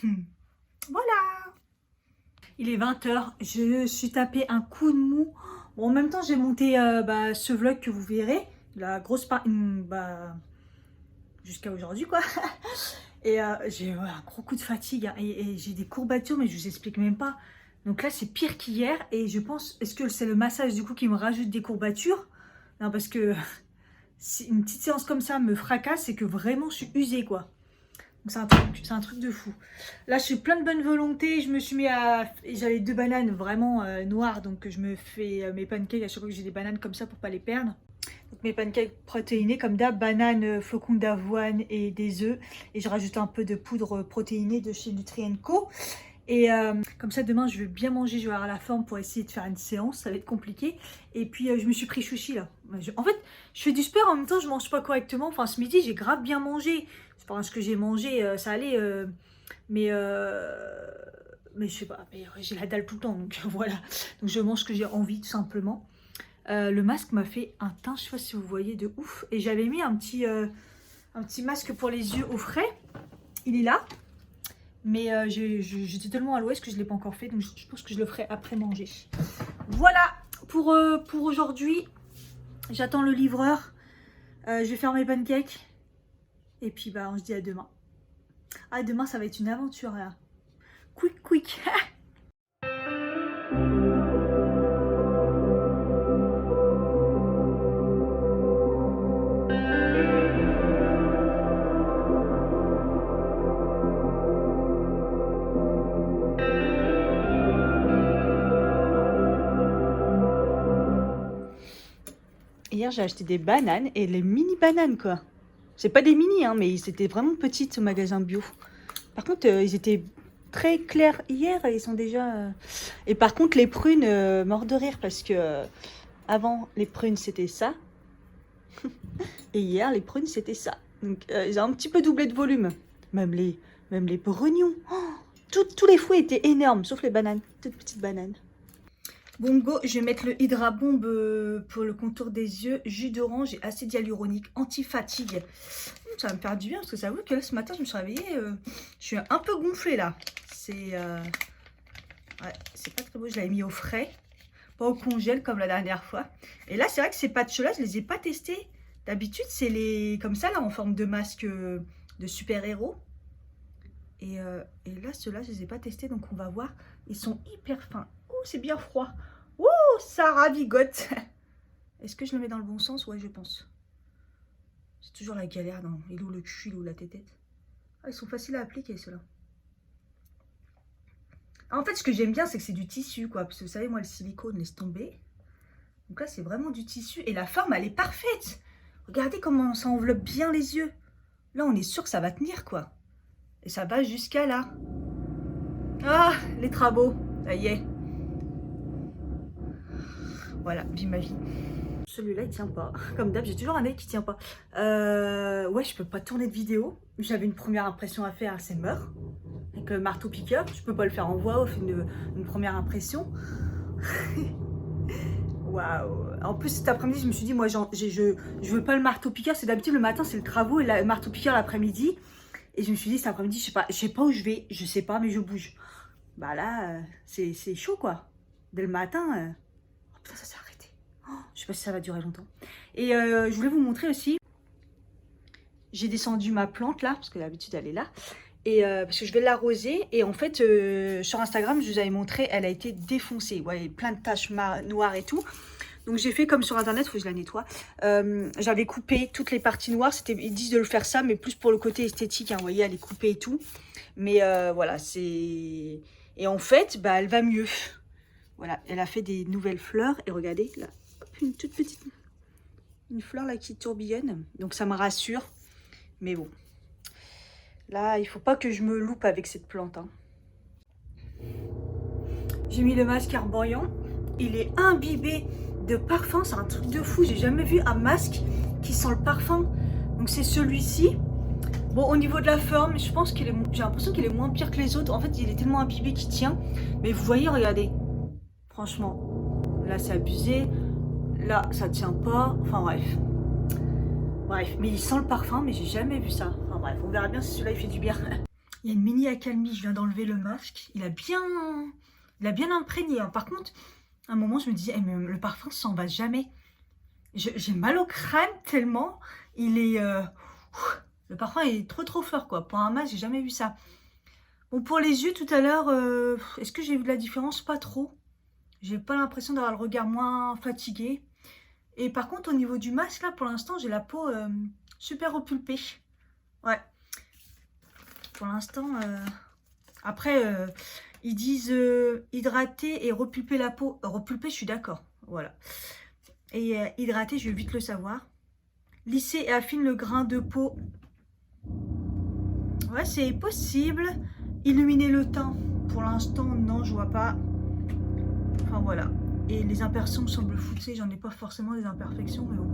Voilà. Il est 20 h. Je suis tapé un coup de mou. Bon, en même temps, j'ai monté ce vlog que vous verrez. La grosse partie... jusqu'à aujourd'hui, quoi. Et j'ai un gros coup de fatigue. Hein, et j'ai des courbatures, mais je vous explique même pas. Donc là, c'est pire qu'hier. Et je pense... Est-ce que c'est le massage, du coup, qui me rajoute des courbatures? Non, parce que... si une petite séance comme ça me fracasse, c'est que vraiment, je suis usée, quoi. Donc c'est un truc de fou. Là, je suis plein de bonne volonté. Je me suis mis à... J'avais 2 bananes vraiment noires. Donc, je me fais mes pancakes à chaque fois que j'ai des bananes comme ça pour pas les perdre. Donc, mes pancakes protéinés comme d'hab. Bananes, flocons d'avoine et des œufs. Et je rajoute un peu de poudre protéinée de chez Nutri & Co. Et comme ça, demain, je vais bien manger, je vais avoir la forme pour essayer de faire une séance. Ça va être compliqué. Et puis, je me suis pris chouchi là. En fait, je fais du sport en même temps, je mange pas correctement. Enfin, ce midi, j'ai grave bien mangé. Enfin, ce que j'ai mangé, ça allait. Mais je sais pas, mais j'ai la dalle tout le temps. Donc voilà. Donc je mange ce que j'ai envie, tout simplement. Le masque m'a fait un teint, je sais pas si vous voyez, de ouf. Et j'avais mis un petit masque pour les yeux au frais. Il est là. Mais j'étais tellement à l'ouest que je ne l'ai pas encore fait. Donc je pense que je le ferai après manger. Voilà pour aujourd'hui. J'attends le livreur. Je vais faire mes pancakes. Et puis bah on se dit à demain. Ah, demain ça va être une aventure là. Quick quick. Hier, j'ai acheté des bananes et les mini bananes, quoi. C'est pas des mini, hein, mais ils étaient vraiment petites au magasin bio. Par contre, ils étaient très clairs hier et ils sont déjà... Et par contre, les prunes, mort de rire parce que avant, les prunes, c'était ça. Et hier, les prunes, c'était ça. Donc, ils ont un petit peu doublé de volume. Même les brugnons. Oh, tous les fruits étaient énormes, sauf les bananes. Toutes petites bananes. Bon go, je vais mettre le Hydra Bomb pour le contour des yeux, jus d'orange et acide hyaluronique, anti-fatigue. Ça va me faire du bien parce que ça avoue que là ce matin je me suis réveillée, je suis un peu gonflée là. C'est ouais, c'est pas très beau, je l'avais mis au frais, pas au congèle comme la dernière fois. Et là c'est vrai que ces patchs-là je les ai pas testés. D'habitude c'est les comme ça là en forme de masque de super-héros. Et là ceux-là je les ai pas testés donc on va voir. Ils sont hyper fins. Oh, c'est bien froid. Oh, ça ravigote. Est-ce que je le mets dans le bon sens? Ouais, je pense. C'est toujours la galère. Non, il est où le cul, il est où la tétette? Ah, ils sont faciles à appliquer, ceux-là. En fait, ce que j'aime bien, c'est que c'est du tissu, quoi. Parce que vous savez, moi, le silicone, laisse tomber. Donc là, c'est vraiment du tissu. Et la forme, elle est parfaite. Regardez comment ça enveloppe bien les yeux. Là, on est sûr que ça va tenir, quoi. Et ça va jusqu'à là. Ah, les travaux. Ça y est. Voilà, vive ma vie. Celui-là, il tient pas. Comme d'hab, j'ai toujours un œil qui tient pas. Ouais, je peux pas tourner de vidéo. J'avais une première impression à faire, c'est meurt. Avec le marteau-piqueur. Je peux pas le faire en voix off, une première impression. Waouh. En plus, cet après-midi, je me suis dit, moi, je veux pas le marteau-piqueur. C'est d'habitude, le matin, c'est le travaux et le marteau-piqueur l'après-midi. Et je me suis dit, cet après-midi, je sais pas où je vais. Je sais pas, mais je bouge. Bah là, c'est chaud, quoi. Dès le matin... Ça s'est arrêté. Oh, je sais pas si ça va durer longtemps. Et je voulais vous montrer aussi. J'ai descendu ma plante là, parce que d'habitude elle est là. Et parce que je vais l'arroser. Et en fait, sur Instagram, je vous avais montré, elle a été défoncée. Vous voyez, plein de taches noires et tout. Donc j'ai fait comme sur internet, il faut que je la nettoie. J'avais coupé toutes les parties noires. Ils disent de le faire ça, mais plus pour le côté esthétique. Hein, vous voyez, elle est coupée et tout. Mais voilà, c'est... Et en fait, bah, elle va mieux. Voilà, elle a fait des nouvelles fleurs. Et regardez, là, une toute petite... Une fleur là qui tourbillonne. Donc ça me rassure. Mais bon. Là, il faut pas que je me loupe avec cette plante. Hein. J'ai mis le masque Herborian. Il est imbibé de parfum. C'est un truc de fou. J'ai jamais vu un masque qui sent le parfum. Donc c'est celui-ci. Bon, au niveau de la forme, je pense qu'il est... J'ai l'impression qu'il est moins pire que les autres. En fait, il est tellement imbibé qu'il tient. Mais vous voyez, regardez. Franchement, là c'est abusé, là ça tient pas, enfin bref. Bref, mais il sent le parfum, mais j'ai jamais vu ça. Enfin bref, on verra bien si celui-là il fait du bien. Il y a une mini accalmie, je viens d'enlever le masque. Il a bien imprégné. Hein. Par contre, à un moment je me disais, mais le parfum s'en va jamais. J'ai mal au crâne tellement il est... le parfum est trop fort quoi. Pour un masque, j'ai jamais vu ça. Bon, pour les yeux tout à l'heure, est-ce que j'ai vu de la différence? Pas trop. J'ai pas l'impression d'avoir le regard moins fatigué. Et par contre, au niveau du masque, là, pour l'instant, j'ai la peau super repulpée. Ouais. Pour l'instant... Après, ils disent hydrater et repulper la peau. Repulper, je suis d'accord. Voilà. Et hydrater, je vais vite le savoir. Lisser et affine le grain de peau. Ouais, c'est possible. Illuminer le teint, pour l'instant, non, je vois pas. Enfin voilà. Et les imperfections me semblent floues, j'en ai pas forcément des imperfections, mais bon.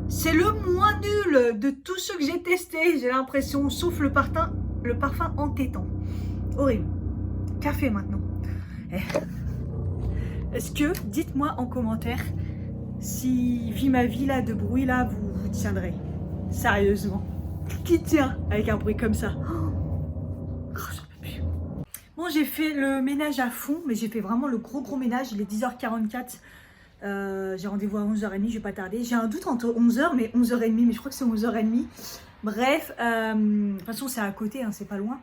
C'est le moins nul de tous ceux que j'ai testés, j'ai l'impression, sauf le parfum entêtant. Horrible. Café maintenant. Est-ce que, dites-moi en commentaire, si vie ma vie là, de bruit là, vous tiendrez. Sérieusement. Qui tient avec un bruit comme ça? Oh, j'en peux plus. Bon, j'ai fait le ménage à fond, mais j'ai fait vraiment le gros ménage. Il est 10h44. J'ai rendez-vous à 11h30, je vais pas tarder. J'ai un doute entre 11h mais 11h30, mais je crois que c'est 11h30. Bref, de toute façon c'est à côté, hein, c'est pas loin.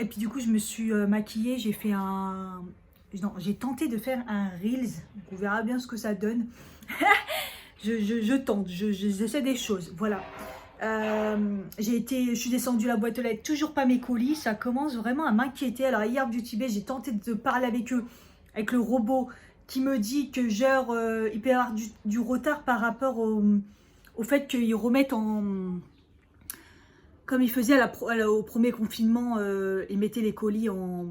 Et puis du coup je me suis maquillée, j'ai fait un... Non, j'ai tenté de faire un Reels, donc on verra bien ce que ça donne. je tente, j'essaie des choses, voilà. Je suis descendue à la boîte aux lettres, toujours pas mes colis, ça commence vraiment à m'inquiéter. Alors hier Beauty Bay, j'ai tenté de parler avec eux, avec le robot, qui me dit que genre il peut y avoir du retard par rapport au fait qu'ils remettent en... Comme ils faisaient au premier confinement, ils mettaient les colis en...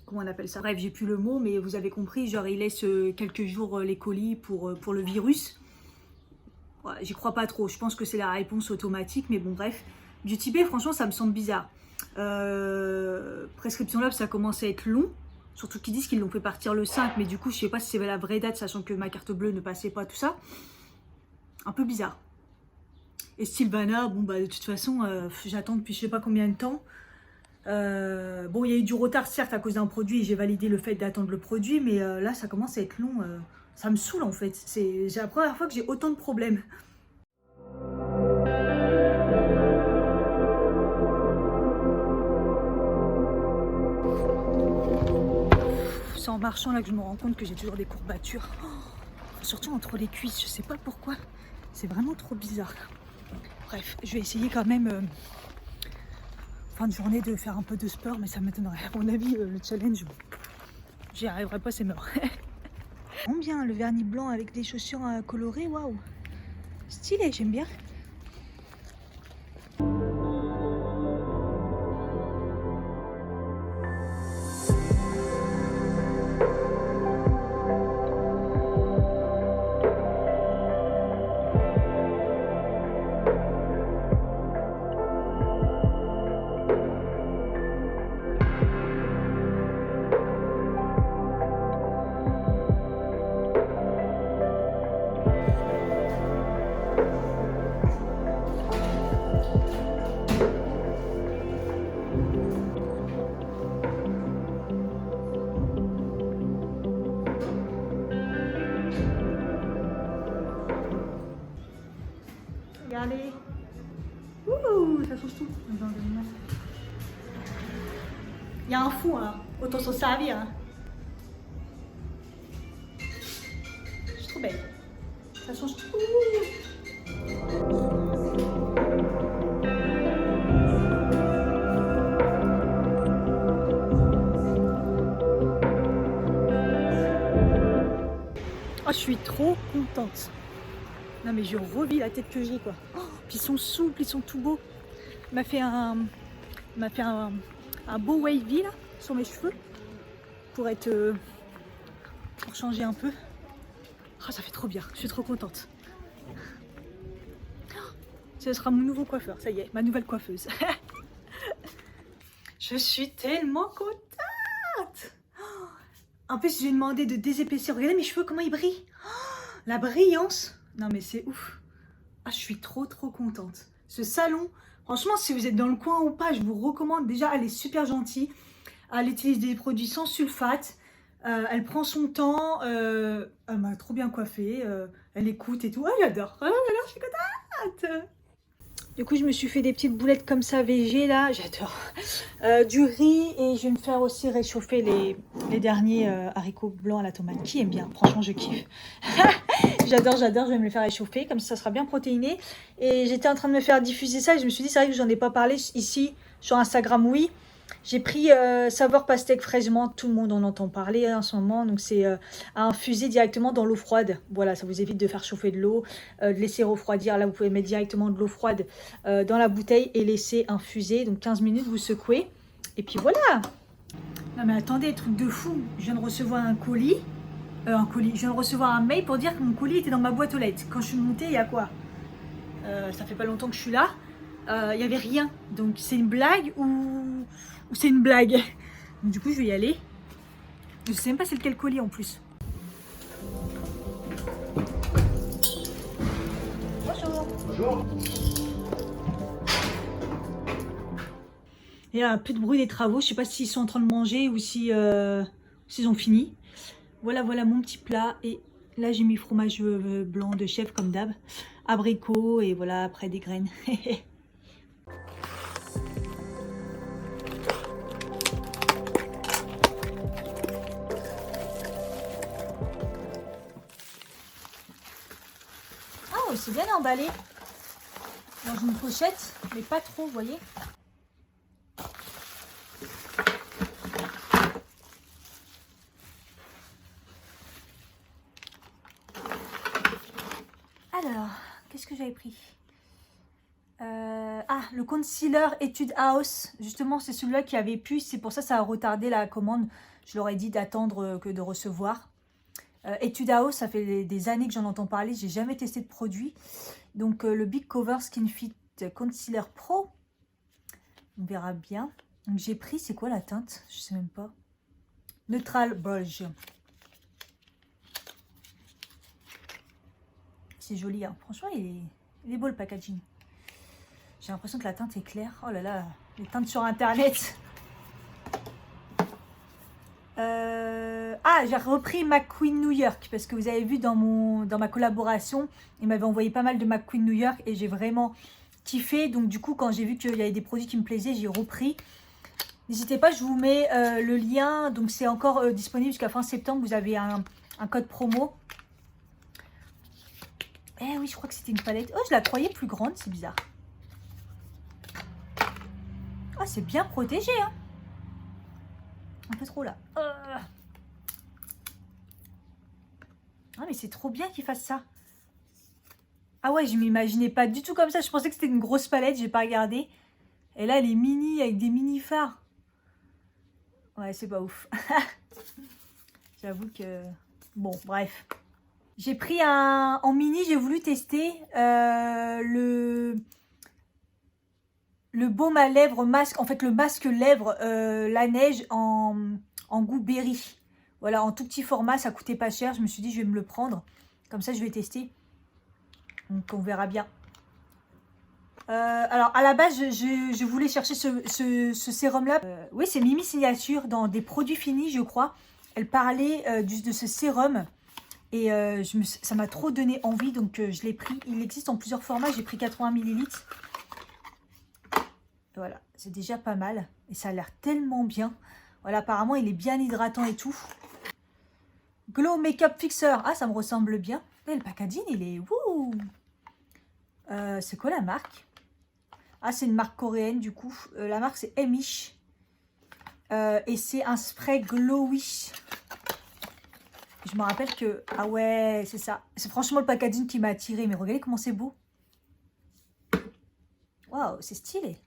Comment on appelle ça? Bref, j'ai plus le mot, mais vous avez compris, genre ils laissent quelques jours les colis pour le virus. Ouais, j'y crois pas trop, je pense que c'est la réponse automatique, mais bon bref. Beauty Bay, franchement, ça me semble bizarre. Prescription Lab, ça commence à être long. Surtout qu'ils disent qu'ils l'ont fait partir le 5, mais du coup, je sais pas si c'est la vraie date, sachant que ma carte bleue ne passait pas, tout ça. Un peu bizarre. Et Sylvana, bon, bah, de toute façon, j'attends depuis je sais pas combien de temps. Bon, il y a eu du retard, certes, à cause d'un produit, et j'ai validé le fait d'attendre le produit, mais là, ça commence à être long. Ça me saoule, en fait. C'est la première fois que j'ai autant de problèmes. C'est en marchant là que je me rends compte que j'ai toujours des courbatures. Oh, surtout entre les cuisses, je sais pas pourquoi. C'est vraiment trop bizarre. Bref, je vais essayer quand même fin de journée de faire un peu de sport, mais ça m'étonnerait. À mon avis, le challenge, j'y arriverai pas, c'est mort. Bien le vernis blanc avec des chaussures colorées, waouh. Stylé, j'aime bien. Regardez. Ouh, ça change tout. Il y a un fond, hein. Autant s'en servir. Hein. Je suis trop belle. Ça change tout. Oh, je suis trop contente. Non mais je revis la tête que j'ai quoi. Oh, puis ils sont souples, ils sont tout beaux. Il m'a fait un beau wavy là sur mes cheveux pour être pour changer un peu. Oh, ça fait trop bien, je suis trop contente. Oh, ce sera mon nouveau coiffeur, ça y est, ma nouvelle coiffeuse. Je suis tellement contente. Oh, en plus, j'ai demandé de désépaissir. Regardez mes cheveux comment ils brillent. Oh, la brillance. Non mais c'est ouf. Ah, je suis trop contente. Ce salon, franchement, si vous êtes dans le coin ou pas, je vous recommande. Déjà, elle est super gentille. Elle utilise des produits sans sulfate. Elle prend son temps. Elle m'a trop bien coiffée. Elle écoute et tout. Ah, j'adore. Ah, j'adore, je suis contente. Du coup, je me suis fait des petites boulettes comme ça, végé là. J'adore. Du riz et je vais me faire aussi réchauffer les derniers haricots blancs à la tomate. Qui aime bien? Franchement, je kiffe. J'adore, je vais me les faire réchauffer, comme ça sera bien protéiné. Et j'étais en train de me faire diffuser ça et je me suis dit, c'est vrai que j'en ai pas parlé ici sur Instagram, oui. J'ai pris saveur pastèque fraîchement, tout le monde en entend parler en ce moment. Donc c'est à infuser directement dans l'eau froide. Voilà, ça vous évite de faire chauffer de l'eau, de laisser refroidir. Là, vous pouvez mettre directement de l'eau froide dans la bouteille et laisser infuser. Donc 15 minutes, vous secouez. Et puis voilà. Non mais attendez, truc de fou. Je viens de recevoir un colis. Je viens de recevoir un mail pour dire que mon colis était dans ma boîte aux lettres. Quand je suis montée, il y a quoi ça fait pas longtemps que je suis là. Il n'y avait rien. Donc c'est une blague ou c'est une blague. Donc, du coup, je vais y aller. Je sais même pas c'est lequel colis en plus. Bonjour. Bonjour. Il y a un peu de bruit des travaux. Je sais pas s'ils sont en train de manger ou si s'ils ont fini. Voilà mon petit plat. Et là, j'ai mis fromage blanc de chèvre comme d'hab. Abricot et voilà, après des graines. Oh, c'est bien emballé. Dans une pochette, mais pas trop, vous voyez. Alors, qu'est-ce que j'avais pris le concealer Etude House. Justement, c'est celui-là qui avait pu. C'est pour ça que ça a retardé la commande. Je leur ai dit d'attendre que de recevoir. Etude House, ça fait des années que j'en entends parler. J'ai jamais testé de produit. Donc, le Big Cover Skin Fit Concealer Pro. On verra bien. Donc, j'ai pris, c'est quoi la teinte? Je sais même pas. Neutral Beige. C'est joli, hein. Franchement, il est beau le packaging. J'ai l'impression que la teinte est claire. Oh là là, les teintes sur internet. J'ai repris McQueen New York parce que vous avez vu dans ma collaboration, il m'avait envoyé pas mal de McQueen New York et j'ai vraiment kiffé. Donc du coup, quand j'ai vu qu'il y avait des produits qui me plaisaient, j'ai repris. N'hésitez pas, je vous mets le lien. Donc c'est encore disponible jusqu'à fin septembre. Vous avez un code promo. Eh oui, je crois que c'était une palette. Oh, je la croyais plus grande, c'est bizarre. Ah, c'est bien protégé, hein. Un peu trop là. Ah, mais c'est trop bien qu'ils fassent ça. Ah ouais, je m'imaginais pas du tout comme ça. Je pensais que c'était une grosse palette, j'ai pas regardé. Et là, elle est mini, avec des mini fards. Ouais, c'est pas ouf. J'avoue que... Bon, bref. J'ai pris en mini, j'ai voulu tester le baume à lèvres masque, en fait le masque lèvres la neige en goût berry. Voilà, en tout petit format, ça coûtait pas cher. Je me suis dit, je vais me le prendre. Comme ça, je vais tester. Donc, on verra bien. Alors, à la base, je voulais chercher ce sérum-là. Oui, c'est Mimi Signature dans des produits finis, je crois. Elle parlait de ce sérum. Et ça m'a trop donné envie, donc je l'ai pris. Il existe en plusieurs formats. J'ai pris 80 ml. Voilà, c'est déjà pas mal. Et ça a l'air tellement bien. Voilà, apparemment, il est bien hydratant et tout. Glow Makeup Fixer. Ah, ça me ressemble bien. Et le packaging, il est... Wouh. C'est quoi la marque? Ah, c'est une marque coréenne, du coup. La marque, c'est Emish. Et c'est un spray glowy. Je me rappelle que... Ah ouais, c'est ça. C'est franchement le packaging qui m'a attiré. Mais regardez comment c'est beau. Waouh, c'est stylé.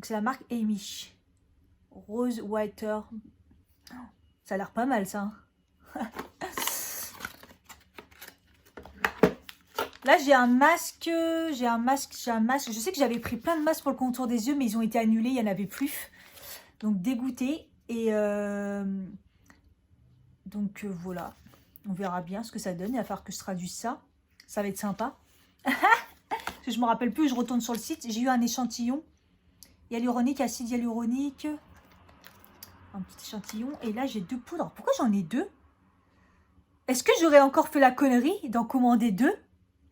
C'est la marque Amish. Rose Whiter. Ça a l'air pas mal, ça. Là, j'ai un masque. J'ai un masque. Je sais que j'avais pris plein de masques pour le contour des yeux, mais ils ont été annulés. Il n'y en avait plus. Donc, dégoûté. Et donc, voilà. On verra bien ce que ça donne. Il va falloir que je traduise ça. Ça va être sympa. Parce que je me rappelle plus. Je retourne sur le site. J'ai eu un échantillon. Hyaluronique, acide hyaluronique. Un petit échantillon. Et là, j'ai 2 poudres. Pourquoi j'en ai 2? Est-ce que j'aurais encore fait la connerie d'en commander 2?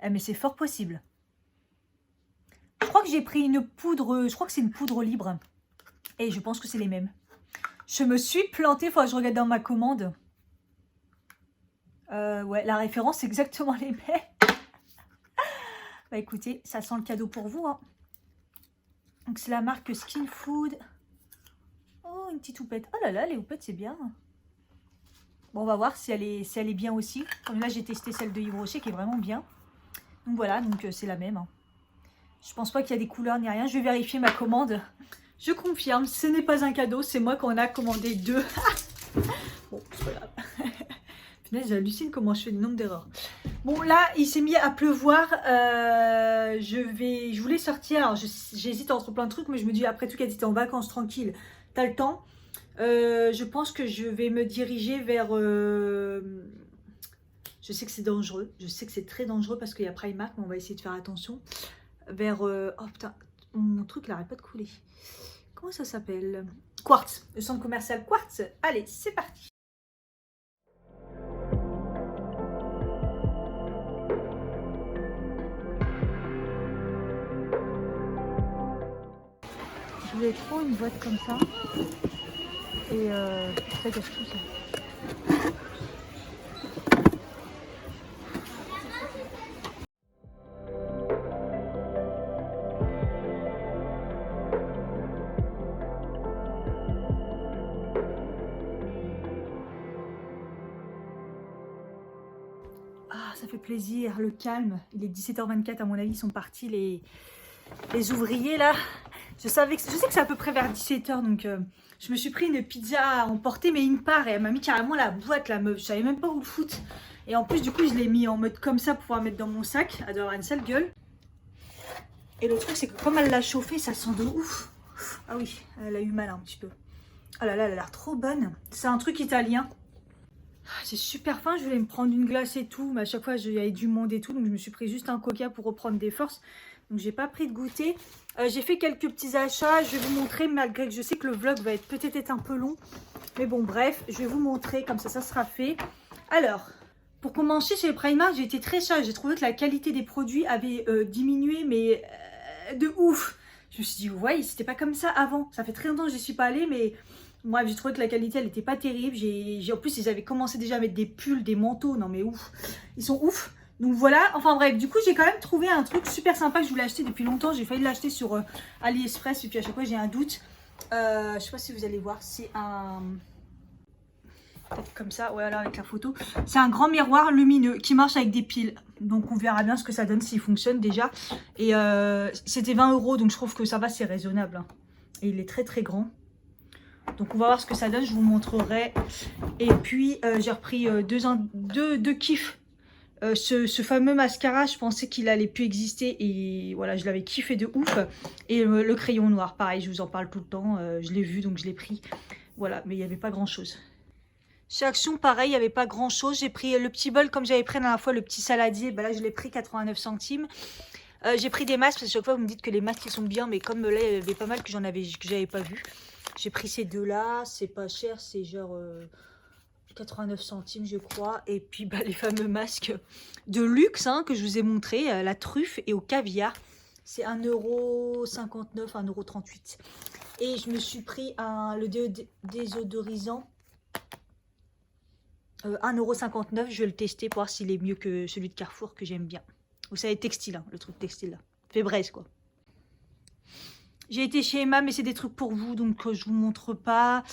Eh, mais c'est fort possible. Je crois que j'ai pris une poudre. Je crois que c'est une poudre libre. Et je pense que c'est les mêmes. Je me suis plantée. Il faut que je regarde dans ma commande. Ouais, la référence, c'est exactement les mêmes. Bah écoutez, ça sent le cadeau pour vous, hein. Donc, c'est la marque Skin Food. Oh, une petite houppette. Oh là là, les houpettes, c'est bien. Bon, on va voir si elle est bien aussi. Comme là, j'ai testé celle de Yves Rocher qui est vraiment bien. Donc, voilà, donc c'est la même. Hein. Je pense pas qu'il y a des couleurs ni rien. Je vais vérifier ma commande. Je confirme, ce n'est pas un cadeau, c'est moi qu'on a commandé 2. Bon, c'est pas grave. Punaise, j'hallucine comment je fais le nombre d'erreurs. Bon, là, il s'est mis à pleuvoir. Je voulais sortir. Alors, j'hésite entre plein de trucs, mais je me dis, après tout cas, tu es en vacances, tranquille, t'as le temps. Je pense que je vais me diriger vers... je sais que c'est dangereux. Je sais que c'est très dangereux parce qu'il y a Primark, mais on va essayer de faire attention. Vers... oh putain, mon truc, il n'arrête pas de couler. Comment ça s'appelle? Quartz, le centre commercial Quartz. Allez, c'est parti. Je voulais trop une boîte comme ça. Et ça cache tout ça. Ah, ça fait plaisir, le calme. Il est 17h24, à mon avis, ils sont partis les ouvriers là. Je sais que c'est à peu près vers 17h, donc je me suis pris une pizza à emporter, mais une part, et elle m'a mis carrément la boîte, la meuf. Je savais même pas où le foutre. Et en plus, du coup, je l'ai mis en mode comme ça pour pouvoir mettre dans mon sac. Elle doit avoir une sale gueule. Et le truc, c'est que comme elle l'a chauffé, ça sent de ouf. Ah oui, elle a eu mal un petit peu. Ah là là, elle a l'air trop bonne. C'est un truc italien. C'est super fin, je voulais me prendre une glace et tout, mais à chaque fois il y avait du monde et tout, donc je me suis pris juste un coca pour reprendre des forces. Donc j'ai pas pris de goûter. J'ai fait quelques petits achats, je vais vous montrer, malgré que je sais que le vlog va peut-être un peu long. Mais bon bref, je vais vous montrer, comme ça sera fait. Alors, pour commencer chez Primark, j'ai été très sage, j'ai trouvé que la qualité des produits avait diminué, mais de ouf. Je me suis dit, ouais, c'était pas comme ça avant. Ça fait très longtemps que je n'y suis pas allée, mais... Bref, j'ai trouvé que la qualité, elle n'était pas terrible. En plus, ils avaient commencé déjà à mettre des pulls, des manteaux. Non, mais ouf. Ils sont ouf. Donc voilà. Enfin bref, du coup, j'ai quand même trouvé un truc super sympa que je voulais acheter depuis longtemps. J'ai failli l'acheter sur AliExpress. Et puis à chaque fois, j'ai un doute. Je sais pas si vous allez voir. C'est un... Peut-être comme ça. Ouais, là, avec la photo. C'est un grand miroir lumineux qui marche avec des piles. Donc on verra bien ce que ça donne, s'il fonctionne déjà. Et c'était 20 €. Donc je trouve que ça va, c'est raisonnable. Hein. Et il est très très grand. Donc on va voir ce que ça donne, je vous montrerai. Et puis j'ai repris deux kiffs. Ce fameux mascara, je pensais qu'il allait plus exister. Et voilà, je l'avais kiffé de ouf. Et le crayon noir, pareil, je vous en parle tout le temps. Je l'ai vu, donc je l'ai pris. Voilà, mais il n'y avait pas grand chose. Chez Action, pareil, il n'y avait pas grand chose. J'ai pris le petit bol comme j'avais pris la dernière fois, le petit saladier. Bah là, je l'ai pris 89 centimes. J'ai pris des masques, parce que chaque fois vous me dites que les masques ils sont bien. Mais comme là, il y avait pas mal que j'avais pas vu. J'ai pris ces deux-là, c'est pas cher, c'est genre 89 centimes je crois. Et puis bah, les fameux masques de luxe hein, que je vous ai montré, la truffe et au caviar. C'est 1,59 €, 1,38 €. Et je me suis pris le désodorisant, 1,59 €. Je vais le tester pour voir s'il est mieux que celui de Carrefour que j'aime bien. Vous savez, textile, hein, le truc textile là. Fait braise quoi. J'ai été chez Emma, mais c'est des trucs pour vous, donc je vous montre pas.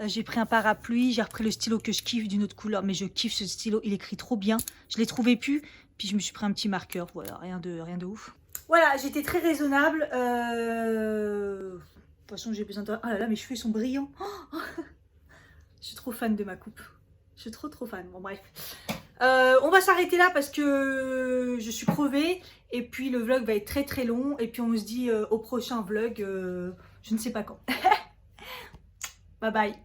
J'ai pris un parapluie, j'ai repris le stylo que je kiffe d'une autre couleur, mais je kiffe ce stylo, il écrit trop bien. Je l'ai trouvé plus, puis je me suis pris un petit marqueur, voilà, rien de ouf. Voilà, j'étais très raisonnable. De toute façon, j'ai besoin de... Oh là là, mes cheveux sont brillants. Oh je suis trop fan de ma coupe. Je suis trop fan, bon bref. On va s'arrêter là parce que je suis crevée et puis le vlog va être très très long et puis on se dit au prochain vlog, je ne sais pas quand. Bye bye.